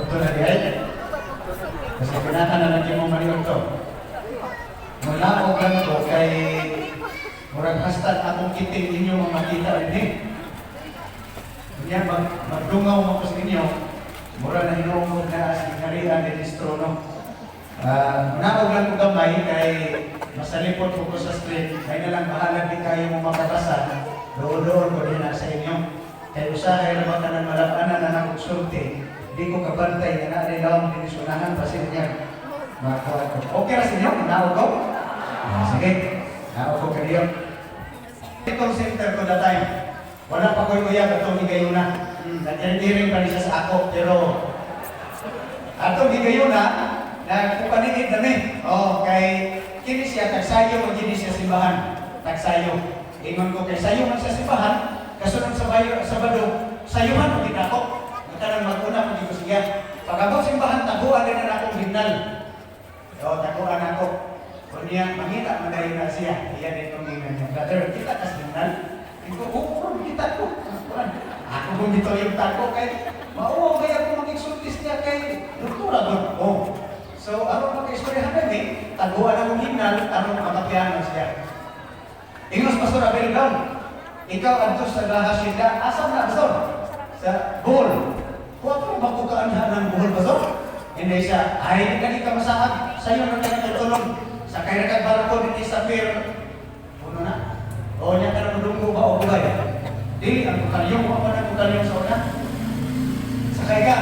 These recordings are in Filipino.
Ito na diay. Kasi pinahan na lang mo maliog to. Mula o ganito kay murag hashtag akong kiting ninyo mga makita rin eh. Kanya magdungaw mo po sa inyo, mura na hinungog na as inarihan ni Distro, no? Naog lang ko gamay kay masalipot ko sa screen, kaya na lang bahala din kayo mo mapabasa, doon ko din na sa inyo. Kaya usahay naman ka ng malabanan na nakuksulti, hindi ko kabantay na naalilaw ang dinisunahan pa sa inyo. Okay na sa inyo? Naog ko? Sige, naog ko kayo. Itong center ko na time, wala pa ko'y kuya, itong higayon na. Nag-hearing pa rin siya sa ako, pero atong higayon na, nagpupanigid namin. Kay kini siya, tagsayo mo gini siya simbahan. Tagsayo. Ingon ko kay sayo man sa simbahan, kasunod sa Sabado, sayuhan mo din ako. Magtanang mag-una mo dito siya. Pagkabot simbahan, taguan din na akong himnal. Taguan ako. Kunya, mangita, magayon na siya. Iyan din itong himnal niya. Brother, kita kas himnal. Kita ko. Ako kung dito yung tako kay mauwaw kaya ako mag-exultis niya kay doktora doon. So, ano mag-istoryahan namin, taguan akong himnal, ano makapiano siya. Ingos Pastor Abel Brown, ikaw adto sa Lahasida, asam na Pastor? Sa Bohol. Huwag mo magkukaanhan ng Bohol, Pastor? Hindi siya, ay, hindi ka masahag, sa'yo na ka natutulog. Sa kaya nagbarko din sa Pier, puno na. O niya ka na madunggo ba o bugay? Di, ang kukalyong mo pa na kukalyong sa una. Sakay ka,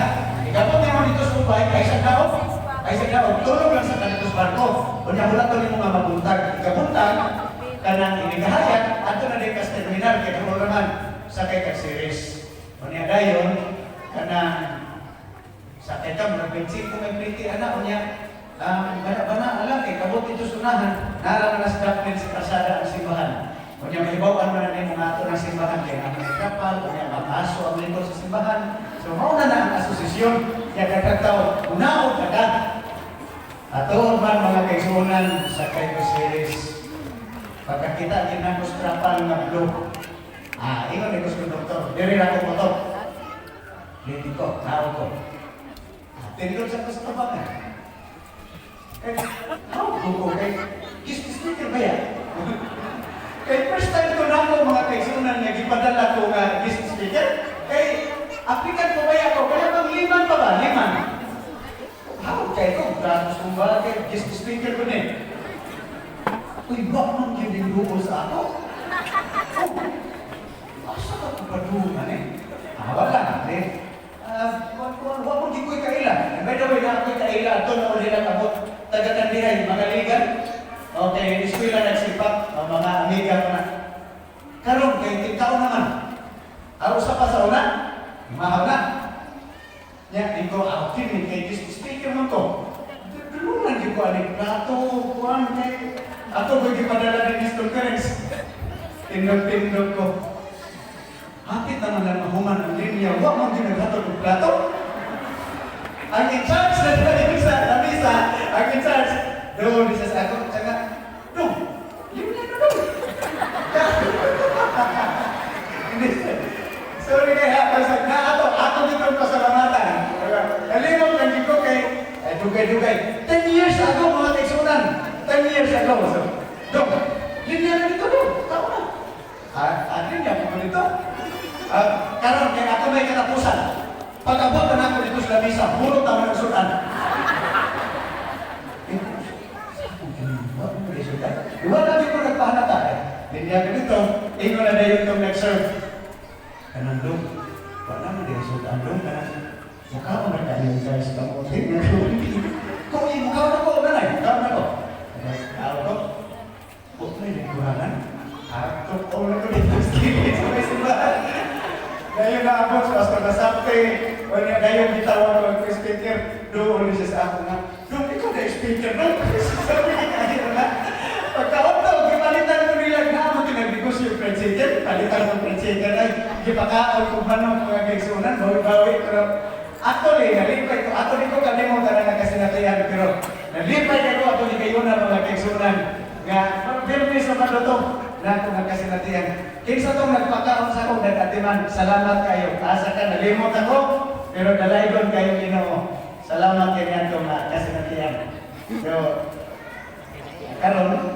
ikapot niya mo dito sa ubay, ay sa daog. Ay sa daog, tulog lang sa kanitos barko. O niya wala to mo nga mabuntag. Ikabuntag, kanang inigahayat, ato na din kas terminal, kaya kung naman, sakay ka series. O niya dayon, kanang sakay ka, mag-bensin kung may pretty, anak, o niya, bana, alam, kabot ito sunahan, narang na sa daplin sa kasada ang simbahan. Kung niya malibawan mo na rin mga ato ng simbahan, kaya ang may kapal, kung niya mag-aso ang lingkod sa simbahan. So, mauna na ang asosisyon, kaya kakataw, unaog na ka. Ato man mga kaisunan sa Kaiko Series, pagkakita din ang kustrapal na blue. Ingon ni Gusto Doktor, diri na ko motor. Liti ko, tao ko. Tindog sa kustrapal na. Ko kay speaker ba yan? Kay first time ko na ako mga kaisunan nga gipadala ko nga guest speaker. Kay applicant ko ba ako? Kaya bang liman pa ba? Liman? How? Kaya ko, gratis kong ba kay guest speaker ko din. Uy, bak man yun yung bukol sa ako? Asa ka kong padungan eh? Wala eh. Huwag mong di ko'y kaila. By the way, na ako'y kaila. Ito na ulit ang abot. Taga-kandihay, mga ligan. Okay, eskwela nagsipak, mga amiga ko na. Karong, kay tingkaw naman. Araw sa pa sa una, mahal na. Yan, ikaw, kinig kay speaker mo ko. Dulunan di ko aling plato, kuwan kay. Ato ko gipadala din Mr. Perez. Tindog-tindog ko. Hapit naman lang mahuman ang linya. Huwag mong ginagato ng plato. Ang in-charge na lamisa, ang in-charge. Doon, isa sa ako, tsaka, doon, linya na doon. Sorry kaya, ako dito pasalamatan. Nalimot lang dito kay, dugay-dugay. 10 years ago, mga kaisunan. 10 years ago. So, doon, linya na dito doon. Tao na. Linya mo dito. Karon, kaya ako may katapusan. Pag-abot na ako dito sa lamisa, puro tama ng sudan. Wala din ko nagpahanata eh. Linya ganito, ingo na dayon itong nag-serve. Kanang doon, wala mo din sudan doon. Mukha mo na kayo guys, kamutin na doon. Kung mukha na ko, nanay, mukha na ko. Ako ko, huwag na yung kuhanan. Ako na ko dito sa kilit sa may simbahan. Dayon na abot, pastor na sapte. Wala dayon bitawan ko speaker. Doon siya sa ako nga. Doon, ikaw na speaker doon. Sabi niya kahit na. Pagkaot daw, gipalitan ko nila na tinag-negosyo yung president. Palitan ng president ay gipakaon kung manong mga kaisunan. Bawi-bawi. Pero actually, nalipay ko. Actually ko kalimutan na nakasinatihan. Pero nalipay ko ako ni kayo na mga kaisunan. Nga, Birmis naman ito. Na ako nakasinatihan. Kinsa itong nagpakaon sa akong nagatiman. Salamat kayo. Asa ka, nalimot ako. Pero dalaygon kayo Ginoo. So, karon